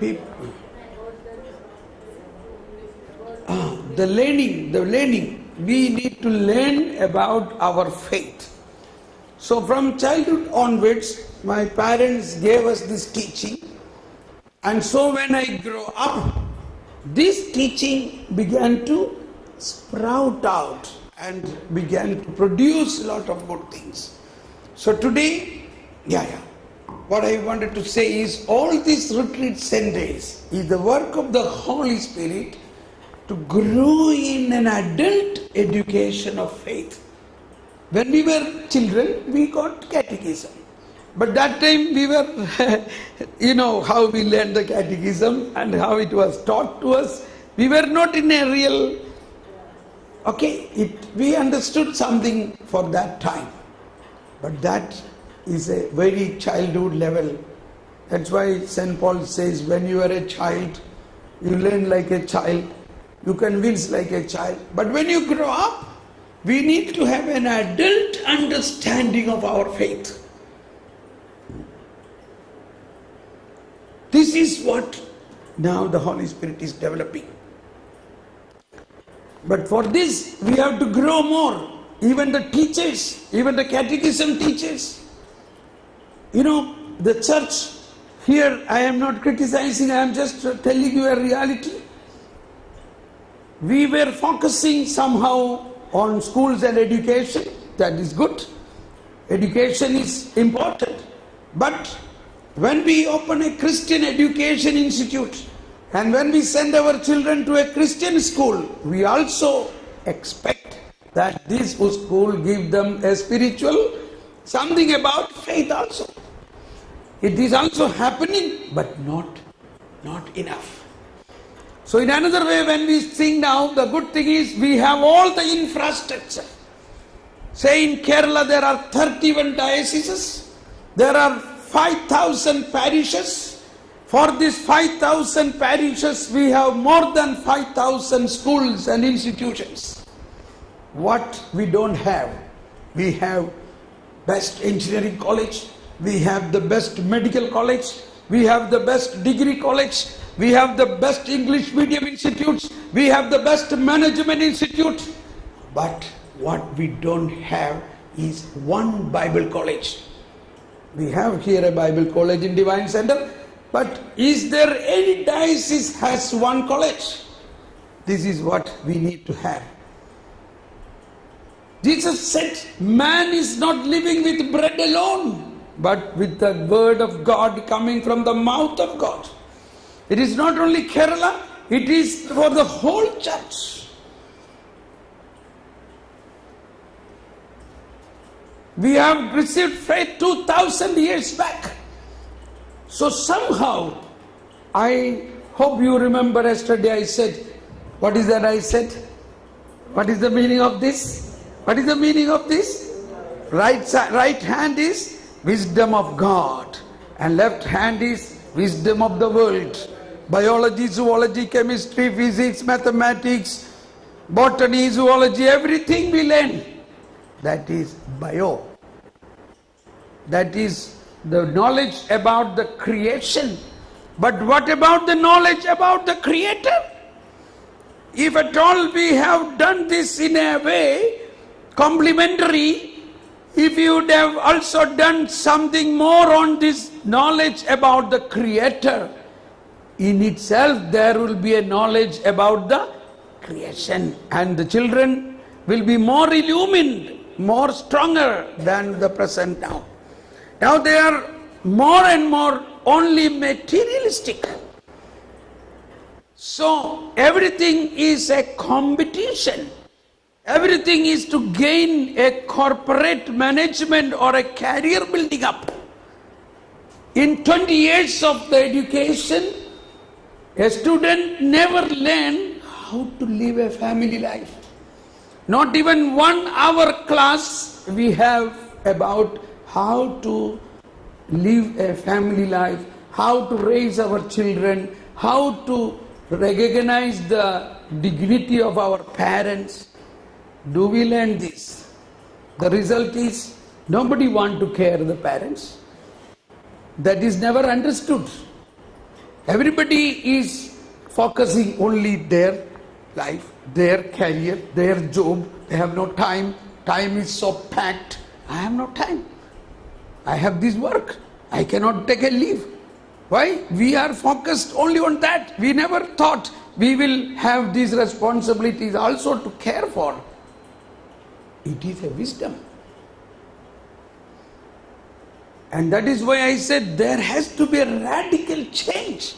people. The learning. We need to learn about our faith. So from childhood onwards, my parents gave us this teaching. And so when I grew up, this teaching began to sprout out and began to produce a lot of good things. So today, what I wanted to say is all these retreat centers is the work of the Holy Spirit to grow in an adult education of faith. When we were children, we got catechism. But that time we were, you know how we learned the catechism and how it was taught to us. We were not in a real, we understood something for that time. But that is a very childhood level. That's why St. Paul says, when you are a child, you learn like a child, you convince like a child. But when you grow up, we need to have an adult understanding of our faith. This is what now the Holy Spirit is developing. But for this, we have to grow more. Even the teachers, even the catechism teachers. You know, the church, here I am not criticizing, I am just telling you a reality. We were focusing somehow on schools and education. That is good. Education is important. But when we open a Christian education institute and when we send our children to a Christian school, we also expect that this school give them a spiritual, something about faith also. It is also happening, but not enough. So in another way, when we sing now, the good thing is we have all the infrastructure. Say in Kerala there are 31 dioceses, there are 5,000 parishes. For these 5,000 parishes, we have more than 5,000 schools and institutions. What we don't have? We have best engineering college, we have the best medical college, we have the best degree college, we have the best English medium institutes, we have the best management institute. But what we don't have is one Bible college. We have here a Bible college in Divine Center, but is there any diocese has one college? This is what we need to have. Jesus said, man is not living with bread alone, but with the word of God coming from the mouth of God. It is not only Kerala, it is for the whole church. We have received faith 2,000 years back. So somehow, I hope you remember yesterday I said, what is that I said? What is the meaning of this? What is the meaning of this? Right hand is wisdom of God and left hand is wisdom of the world. Biology, zoology, chemistry, physics, mathematics, botany, zoology, everything we learn. That is bio. That is the knowledge about the creation. But what about the knowledge about the Creator? If at all we have done this in a way, complementary, if you would have also done something more on this knowledge about the Creator, in itself there will be a knowledge about the creation. And the children will be more illumined, more stronger than the present now. Now they are more and more only materialistic. So everything is a competition. Everything is to gain a corporate management or a career building up. In 20 years of the education, a student never learns how to live a family life. Not even 1 hour class we have about how to live a family life, how to raise our children, how to recognize the dignity of our parents. Do we learn this? The result is nobody wants to care the parents. That is never understood. Everybody is focusing only their life, their career, their job. They have no time. Time is so packed. I have no time. I have this work. I cannot take a leave. Why? We are focused only on that. We never thought we will have these responsibilities also to care for. It is a wisdom. And that is why I said there has to be a radical change.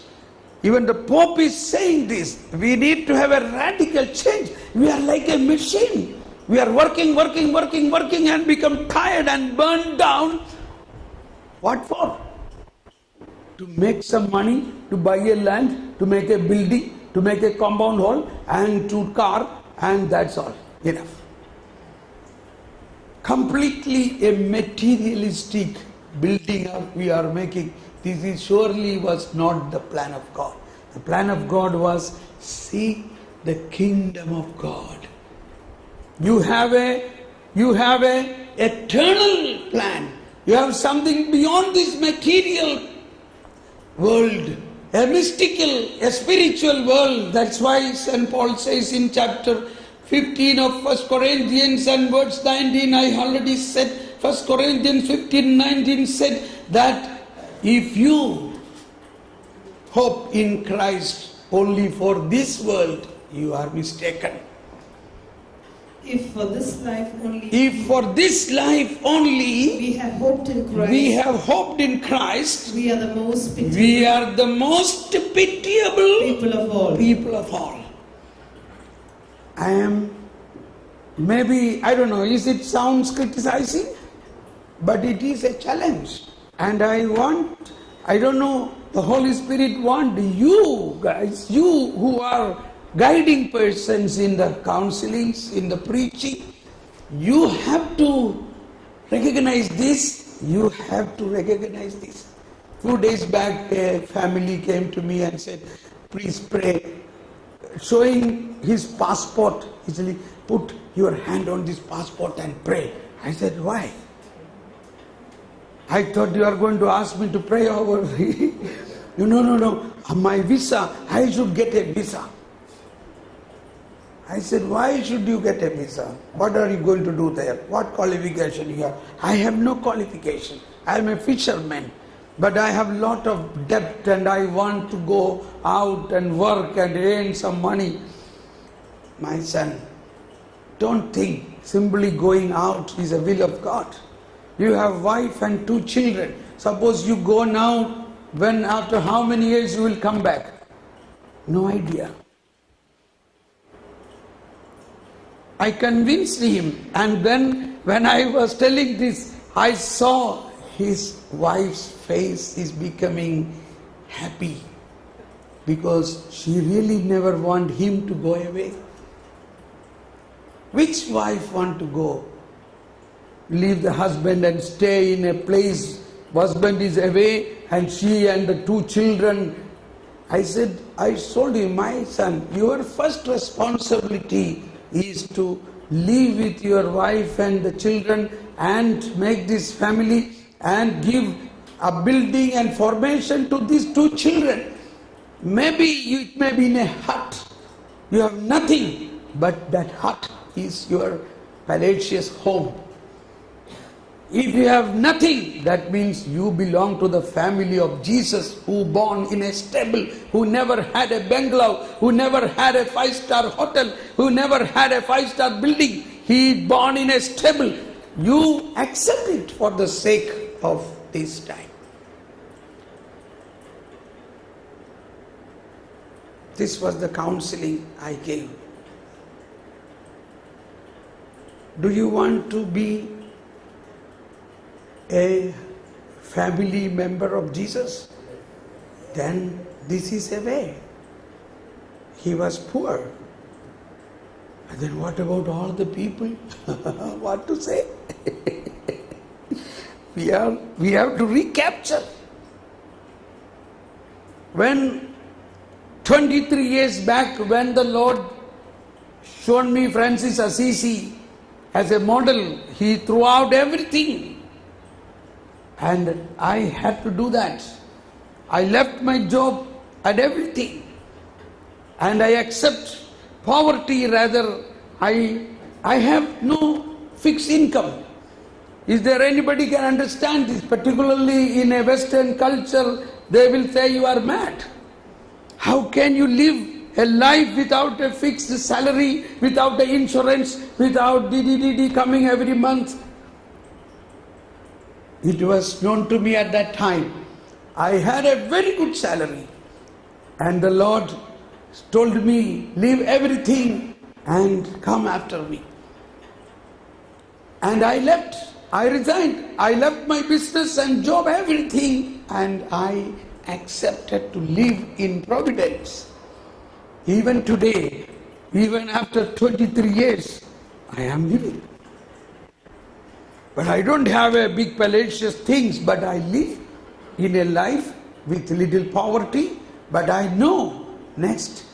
Even the Pope is saying this. We need to have a radical change. We are like a machine. We are working and become tired and burned down. What for? To make some money, to buy a land, to make a building, to make a compound wall, and to car, and that's all. Enough. Completely a materialistic building up we are making. This is surely was not the plan of God. The plan of God was seek the kingdom of God. You have a eternal plan. You have something beyond this material world, a mystical, a spiritual world. That's why St. Paul says in chapter 15 of 1 Corinthians and verse 19, I already said, 1 Corinthians 15:19 said that if you hope in Christ only for this world, you are mistaken. If for this life only we have hoped in Christ, we are the most pitiable people of all. I am, maybe, I don't know, is it sounds criticizing? But it is a challenge. And I don't know, the Holy Spirit want you guys, you who are guiding persons in the counselings, in the preaching, you have to recognize this. You have to recognize this. 2 days back, a family came to me and said, please pray. Showing his passport, he said, put your hand on this passport and pray. I said, why? I thought you are going to ask me to pray over. No. My visa, I should get a visa. I said, why should you get a visa? What are you going to do there? What qualification you have? I have no qualification. I am a fisherman. But I have a lot of debt and I want to go out and work and earn some money. My son, don't think simply going out is a will of God. You have wife and 2 children. Suppose you go now, when after how many years you will come back? No idea. I convinced him, and then when I was telling this, I saw his wife's face is becoming happy because she really never want him to go away. Which wife want to go? Leave the husband and stay in a place, husband is away and she and the 2 children. I told him, my son, your first responsibility is to live with your wife and the children and make this family and give a building and formation to these 2 children. Maybe it may be in a hut. You have nothing, but that hut is your palatial home. If you have nothing, that means you belong to the family of Jesus, who born in a stable, who never had a bungalow, who never had a 5-star hotel, who never had a 5-star building. He born in a stable. You accept it for the sake of this time. This was the counseling I gave. Do you want to be a family member of Jesus? Then this is a way. He was poor. And then what about all the people? What to say? We have to recapture. When 23 years back, when the Lord showed me Francis Assisi as a model, he threw out everything. And I had to do that. I left my job and everything. And I accept poverty rather. I have no fixed income. Is there anybody can understand this? Particularly in a Western culture, they will say you are mad. How can you live a life without a fixed salary, without the insurance, without DDD coming every month? It was known to me at that time. I had a very good salary. And the Lord told me, leave everything and come after me. And I left. I resigned. I left my business and job, everything. And I accepted to live in Providence. Even today, even after 23 years, I am living. But I don't have a big palatial things, but I live in a life with little poverty. But I know next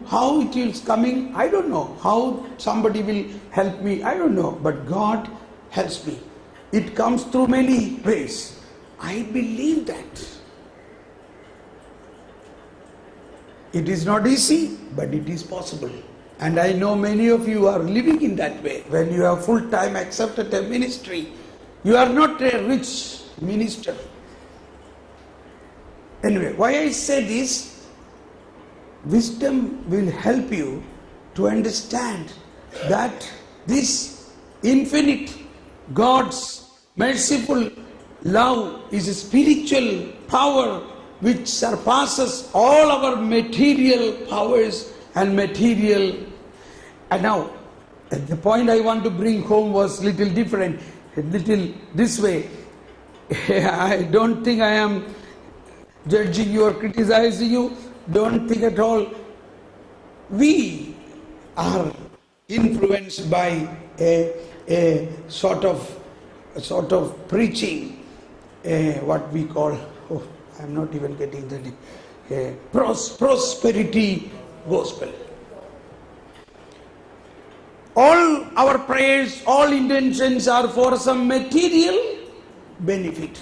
how it is coming, I don't know. How somebody will help me, I don't know. But God helps me. It comes through many ways. I believe that. It is not easy, but it is possible. And I know many of you are living in that way. When you have full-time accepted a ministry, you are not a rich minister. Anyway, why I say this, wisdom will help you to understand that this infinite God's merciful love is a spiritual power which surpasses all our material powers and material. And now, the point I want to bring home was little different, a little this way. I don't think I am judging you or criticizing you. Don't think at all. We are influenced by a sort of preaching, what we call, I'm not even getting the name, prosperity gospel. All our prayers, all intentions are for some material benefit.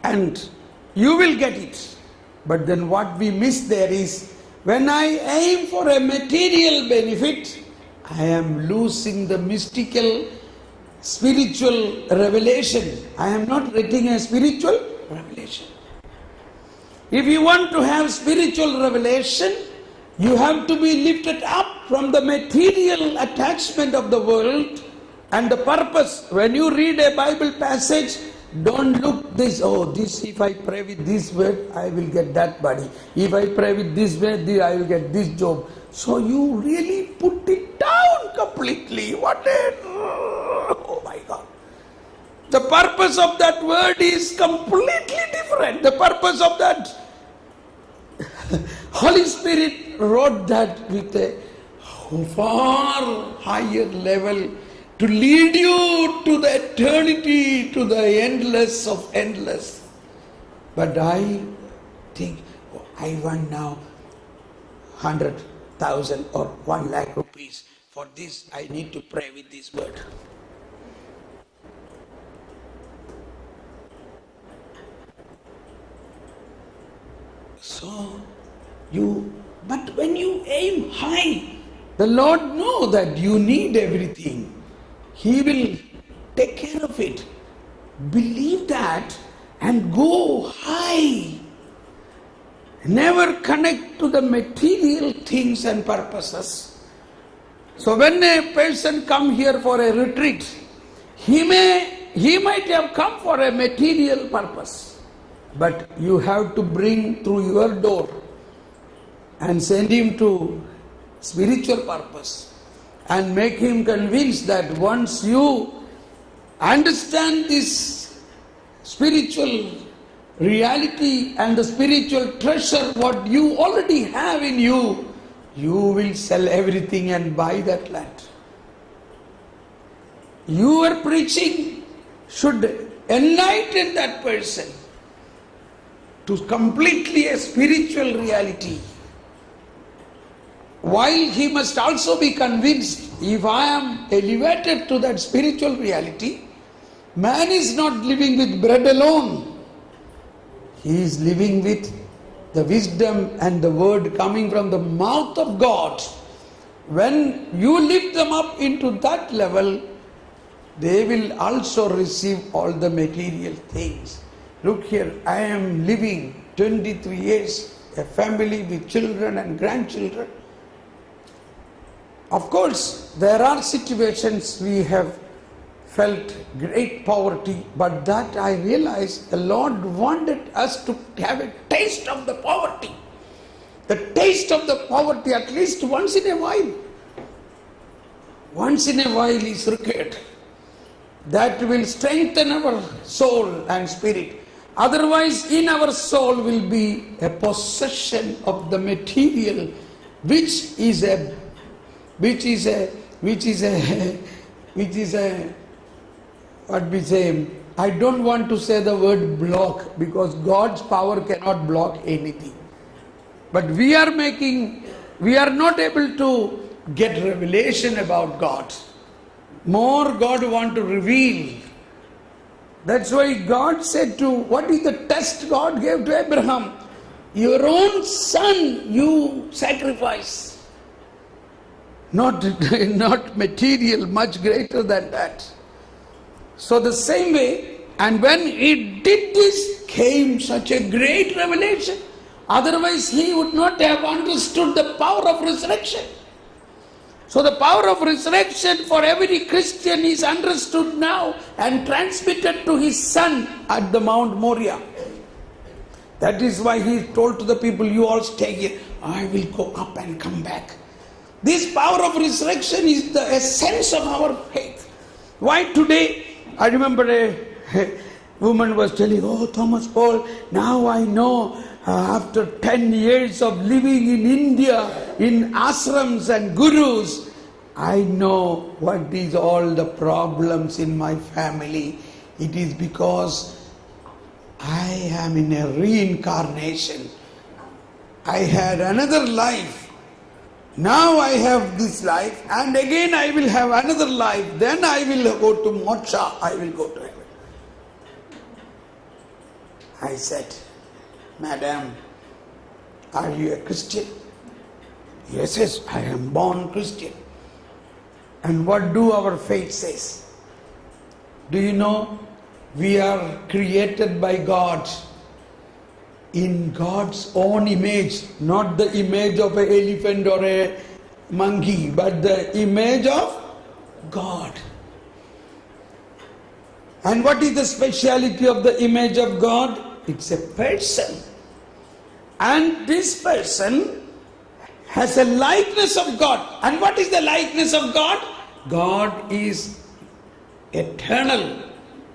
And you will get it. But then what we miss there is, when I aim for a material benefit, I am losing the mystical, spiritual revelation. I am not getting a spiritual revelation. If you want to have spiritual revelation, you have to be lifted up from the material attachment of the world and the purpose. When you read a Bible passage, don't look this, if I pray with this word, I will get that body. If I pray with this word, I will get this job. So you really put it down completely. Oh my God. The purpose of that word is completely different. The purpose of that, Holy Spirit wrote that with a far higher level to lead you to the eternity, to the endless of endless. But I think, I want now 100,000 or 1 lakh rupees. For this, I need to pray with this word. So, but when you aim high, the Lord knows that you need everything. He will take care of it. Believe that and go high. Never connect to the material things and purposes. So when a person come here for a retreat, he might have come for a material purpose. But you have to bring through your door and send him to spiritual purpose. And make him convinced that once you understand this spiritual reality and the spiritual treasure, what you already have in you, you will sell everything and buy that land. Your preaching should enlighten that person to completely a spiritual reality. While he must also be convinced, if I am elevated to that spiritual reality, man is not living with bread alone. He is living with the wisdom and the word coming from the mouth of God. When you lift them up into that level, they will also receive all the material things. Look here, I am living 23 years, a family with children and grandchildren. Of course, there are situations we have felt great poverty, but that I realized the Lord wanted us to have a taste of the poverty. The taste of the poverty at least once in a while. Once in a while is required. That will strengthen our soul and spirit. Otherwise, in our soul will be a possession of the material, which is a what we say, I don't want to say the word block, because God's power cannot block anything. But we are not able to get revelation about God. More God want to reveal. That's why God said what is the test God gave to Abraham? Your own son you sacrifice. Not material, much greater than that. So the same way, and when he did this, came such a great revelation. Otherwise he would not have understood the power of resurrection. So the power of resurrection for every Christian is understood now and transmitted to his son at the Mount Moriah. That is why he told to the people, you all stay here, I will go up and come back. This power of resurrection is the essence of our faith. Why today? I remember a woman was telling, oh Thomas Paul, now I know after 10 years of living in India, in ashrams and gurus, I know what is all the problems in my family. It is because I am in a reincarnation. I had another life. Now I have this life, and again I will have another life. Then I will go to moksha, I will go to heaven. I said, Madam, are you a Christian? Yes, I am born Christian. And what do our faith says? Do you know, we are created by God in God's own image, not the image of an elephant or a monkey, but the image of God. And what is the speciality of the image of God? It's a person. And this person has a likeness of God. And what is the likeness of God? God is eternal.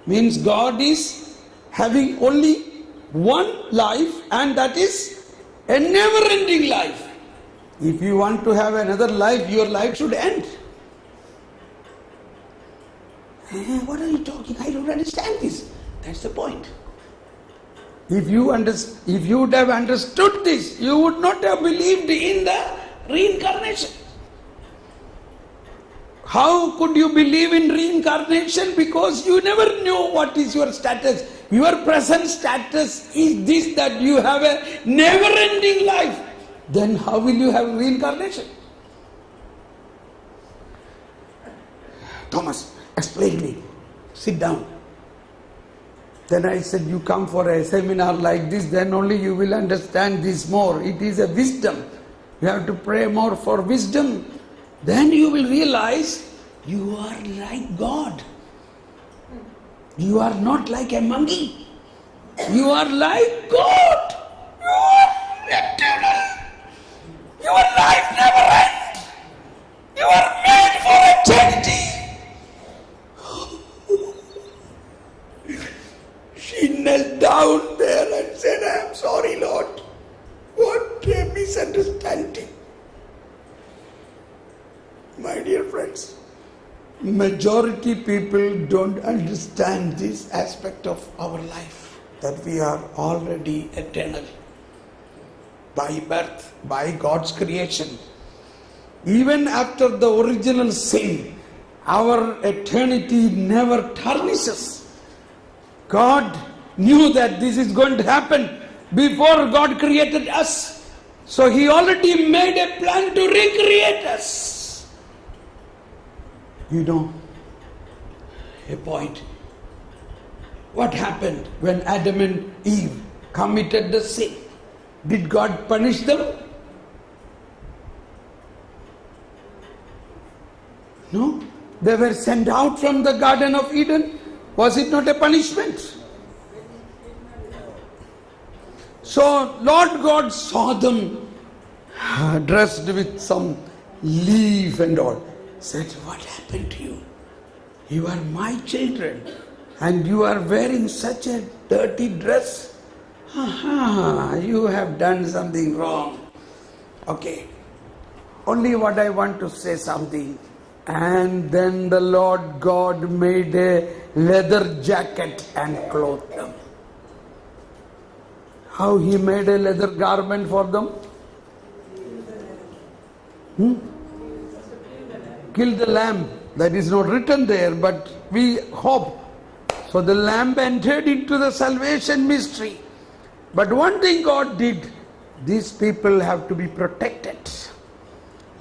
Means God is having only one life, and that is a never-ending life. If you want to have another life, your life should end. What are you talking? I don't understand this. That's the point. If you would have understood this, you would not have believed in the reincarnation. How could you believe in reincarnation? Because you never knew what is your status. Your present status is this, that you have a never-ending life. Then how will you have reincarnation? Thomas, explain me. Sit down. Then I said, you come for a seminar like this, then only you will understand this more. It is a wisdom. You have to pray more for wisdom. Then you will realize you are like God. You are not like a monkey. You are like God. You are eternal. Your life never ends. You are made for eternity. She knelt down there and said, I am sorry, Lord. What a misunderstanding. My dear friends, majority people don't understand this aspect of our life, that we are already eternal by birth, by God's creation. Even after the original sin, our eternity never tarnishes. God knew that this is going to happen before God created us. So He already made a plan to recreate us. You know, a point. What happened when Adam and Eve committed the sin? Did God punish them? No. They were sent out from the Garden of Eden. Was it not a punishment? So Lord God saw them dressed with some leaf and all. Said, what happened to you? You are my children and you are wearing such a dirty dress. You have done something wrong. Okay. Only what I want to say something. And then the Lord God made a leather jacket and clothed them. How He made a leather garment for them? Kill the lamb. That is not written there, but we hope. So the lamb entered into the salvation mystery. But one thing God did, these people have to be protected.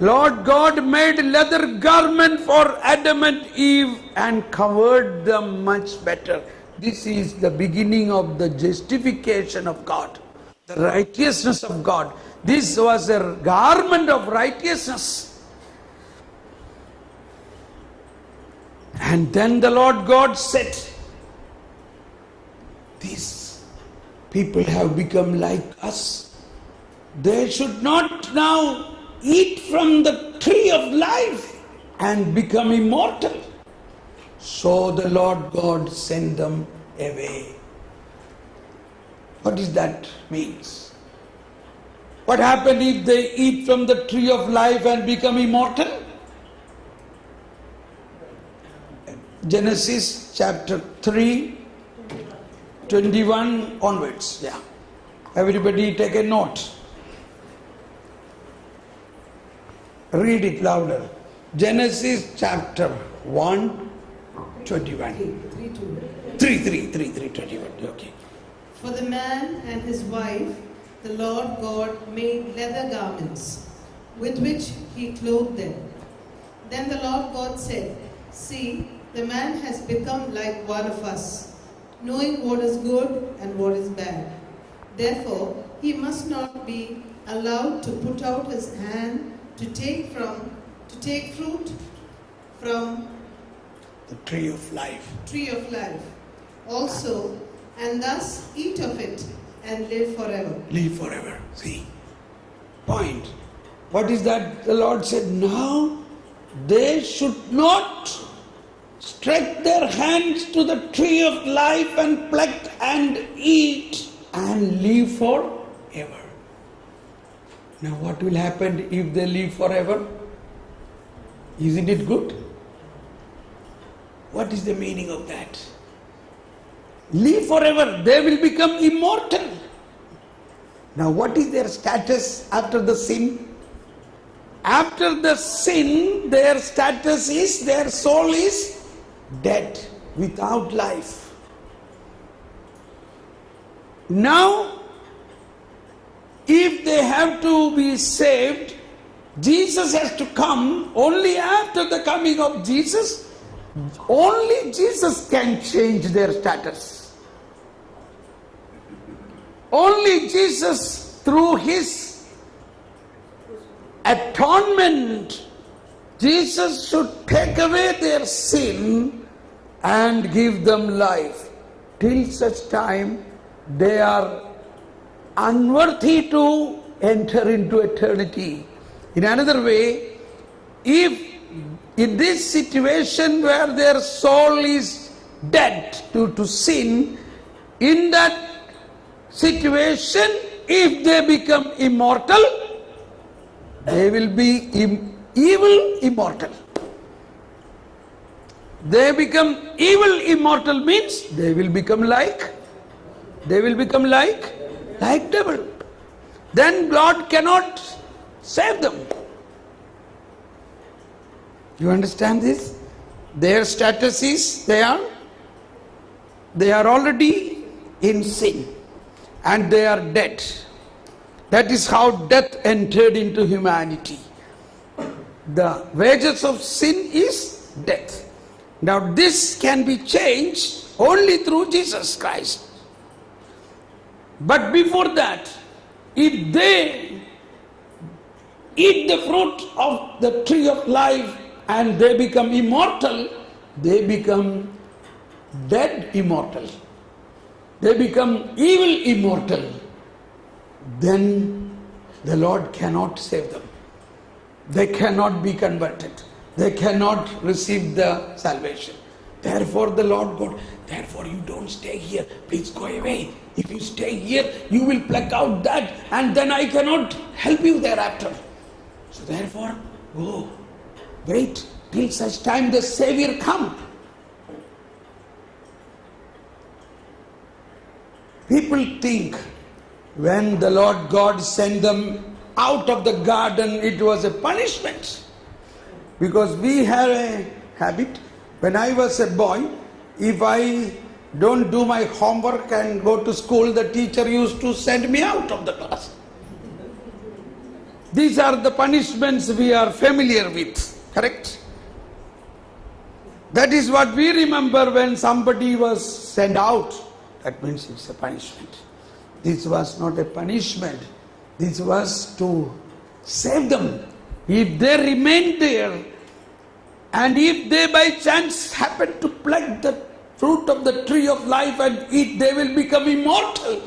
Lord God made leather garment for Adam and Eve and covered them much better. This is the beginning of the justification of God, the righteousness of God. This was a garment of righteousness. And then the Lord God said, these people have become like us. They should not now eat from the tree of life and become immortal. So the Lord God sent them away. What does that mean? What happened if they eat from the tree of life and become immortal? Genesis chapter 3, 21 onwards. Yeah. Everybody take a note. Read it louder. Genesis chapter 1, 21. 21. Okay. For the man and his wife, the Lord God made leather garments, with which He clothed them. Then the Lord God said, see, the man has become like one of us, knowing what is good and what is bad. Therefore, he must not be allowed to put out his hand to take fruit from the tree of life. Also, and thus eat of it and live forever. Live forever. See. Point. What is that? The Lord said, now they should not stretch their hands to the tree of life and pluck and eat and live forever. Now what will happen if they live forever? Isn't it good? What is the meaning of that? Live forever, they will become immortal. Now what is their status after the sin? After the sin, their status is, their soul is dead, without life. Now, if they have to be saved, Jesus has to come. Only after the coming of Jesus, only Jesus can change their status. Only Jesus, through His atonement, Jesus should take away their sin and give them life. Till such time, they are unworthy to enter into eternity. In another way, if in this situation where their soul is dead due to sin, in that situation, if they become immortal, they will be evil immortal. They become evil immortal means they will become like devil. Then God cannot save them. You understand this? Their status is they are already in sin and they are dead. That is how death entered into humanity. The wages of sin is death. Now this can be changed only through Jesus Christ. But before that, if they eat the fruit of the tree of life and they become immortal, they become dead immortal. They become evil immortal. Then the Lord cannot save them. They cannot be converted. They cannot receive the salvation. Therefore the Lord God, therefore you don't stay here. Please go away. If you stay here, you will pluck out that and then I cannot help you thereafter. So therefore, go. Wait till such time the Savior come. People think when the Lord God sent them out of the garden, it was a punishment. Because we have a habit, when I was a boy, if I don't do my homework and go to school, the teacher used to send me out of the class. These are the punishments we are familiar with, correct? That is what we remember when somebody was sent out. That means it's a punishment. This was not a punishment. This was to save them. If they remain there, and if they by chance happen to pluck the fruit of the tree of life and eat, they will become immortal.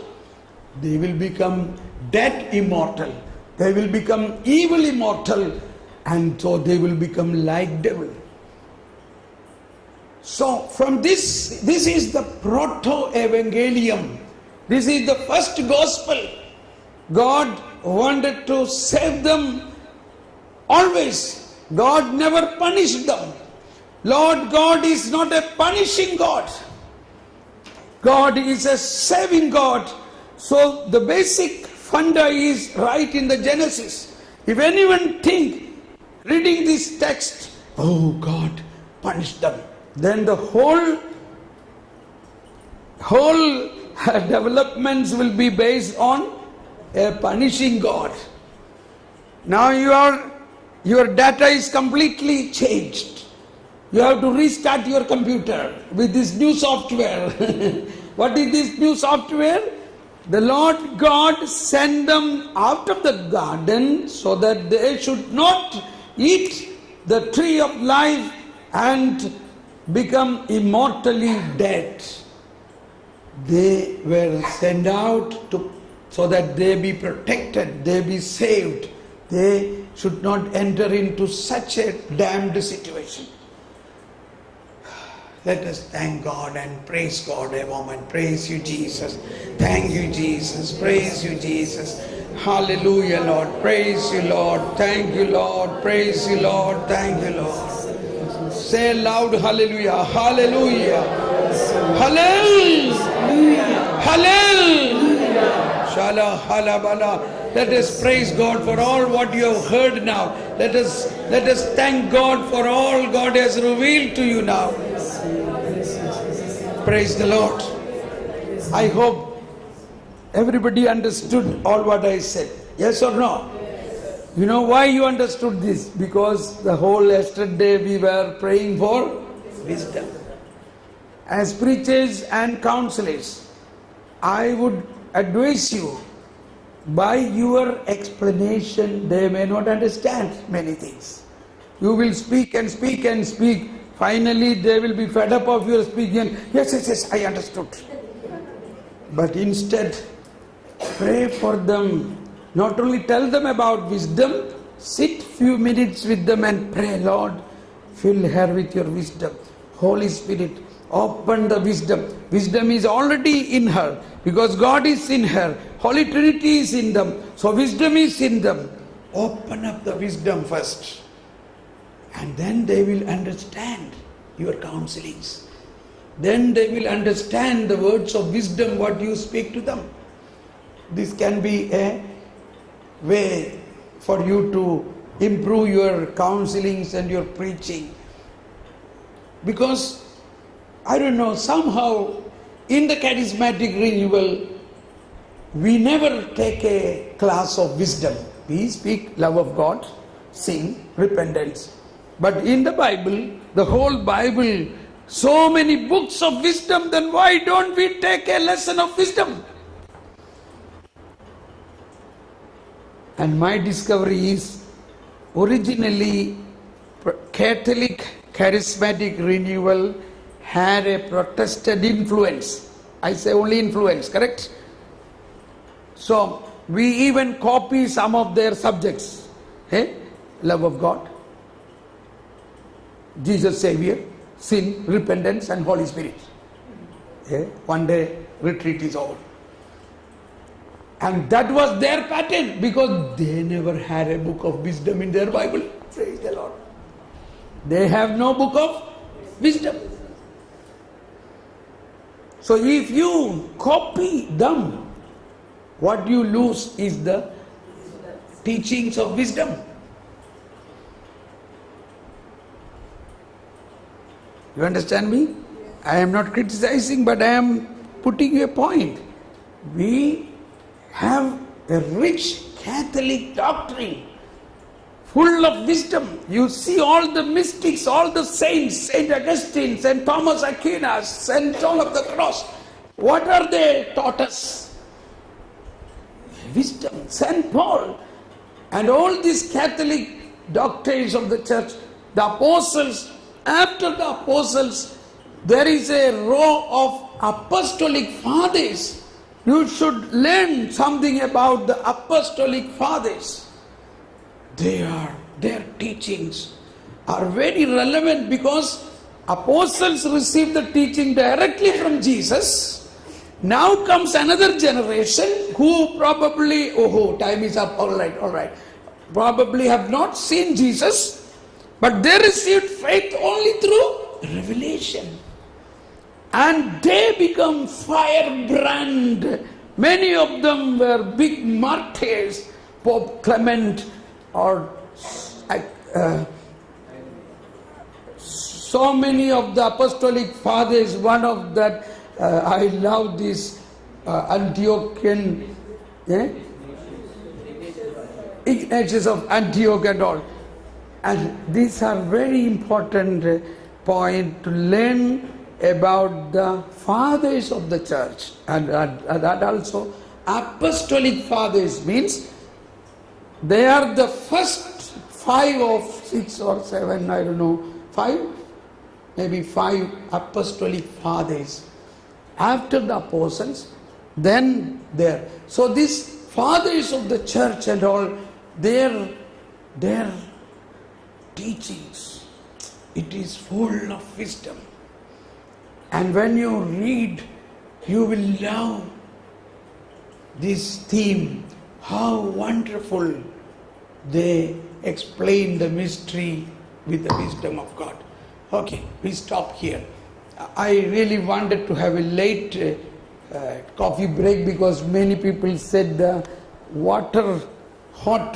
They will become dead immortal. They will become evil immortal, and so they will become like devil. So from this is the proto-evangelium. This is the first gospel. God wanted to save them always. God never punished them. Lord God is not a punishing God. God is a saving God. So the basic funda is right in the Genesis. If anyone think, reading this text, oh God punished them, then the whole developments will be based on a punishing God. Now your data is completely changed. You have to restart your computer with this new software. What is this new software? The Lord God sent them out of the garden so that they should not eat the tree of life and become immortally dead. They were sent out so that they be protected, they be saved. They should not enter into such a damned situation. Let us thank God and praise God a moment. Praise you, Jesus. Thank you, Jesus. Praise you, Jesus. Hallelujah, Lord. Praise you, Lord. Thank you, Lord. Praise you, Lord. Thank you, Lord. Say loud, hallelujah. Hallelujah. Hallelujah. Hallelujah. Shala halabala. Let us praise God for all what you have heard now. Let us thank God for all God has revealed to you now. Praise the Lord. I hope everybody understood all what I said. Yes or no? You know why you understood this? Because the whole yesterday we were praying for wisdom. As preachers and counselors, I would advise you, by your explanation, they may not understand many things. You will speak and speak and speak. Finally, they will be fed up of your speaking. Yes, I understood. But instead, pray for them. Not only tell them about wisdom, sit few minutes with them and pray, Lord, fill her with your wisdom. Holy Spirit, open the wisdom. Wisdom is already in her because God is in her. Holy Trinity is in them. So wisdom is in them. Open up the wisdom first. And then they will understand your counselings. Then they will understand the words of wisdom, what you speak to them. This can be a way for you to improve your counselings and your preaching. Because, I don't know, somehow in the charismatic renewal, we never take a class of wisdom. We speak love of God, sin, repentance. But in the Bible, the whole Bible, so many books of wisdom, then why don't we take a lesson of wisdom? And my discovery is, originally Catholic charismatic renewal had a Protestant influence. I say only influence, correct? So we even copy some of their subjects. Love of God, Jesus Savior, sin, repentance and Holy Spirit. One day retreat is over. And that was their pattern, because they never had a book of wisdom in their Bible. Praise the Lord. They have no book of wisdom. So if you copy them, what you lose is the teachings of wisdom. You understand me? I am not criticizing, but I am putting a point. We have a rich Catholic doctrine, full of wisdom. You see all the mystics, all the saints, Saint Augustine, Saint Thomas Aquinas, Saint John of the Cross. What are they taught us? Wisdom. Saint Paul. And all these Catholic doctrines of the church, the apostles, after the apostles, there is a row of apostolic fathers. You should learn something about the apostolic fathers. Their teachings are very relevant, because apostles received the teaching directly from Jesus. Now comes another generation who probably, time is up, all right, probably have not seen Jesus, but they received faith only through revelation. And they become firebrand. Many of them were big martyrs. Pope Clement, or so many of the apostolic fathers. One of that, I love this Antiochian, Ignatius of Antioch and all. And these are very important point to learn about the fathers of the church. And that also, apostolic fathers means they are the first 5 or 6 or 7, I don't know, 5, maybe 5 apostolic fathers. After the apostles, then there. So these fathers of the church and all, their teachings, it is full of wisdom. And when you read, you will love this theme, how wonderful they explain the mystery with the wisdom of God. Okay, we stop here. I really wanted to have a late coffee break, because many people said the hot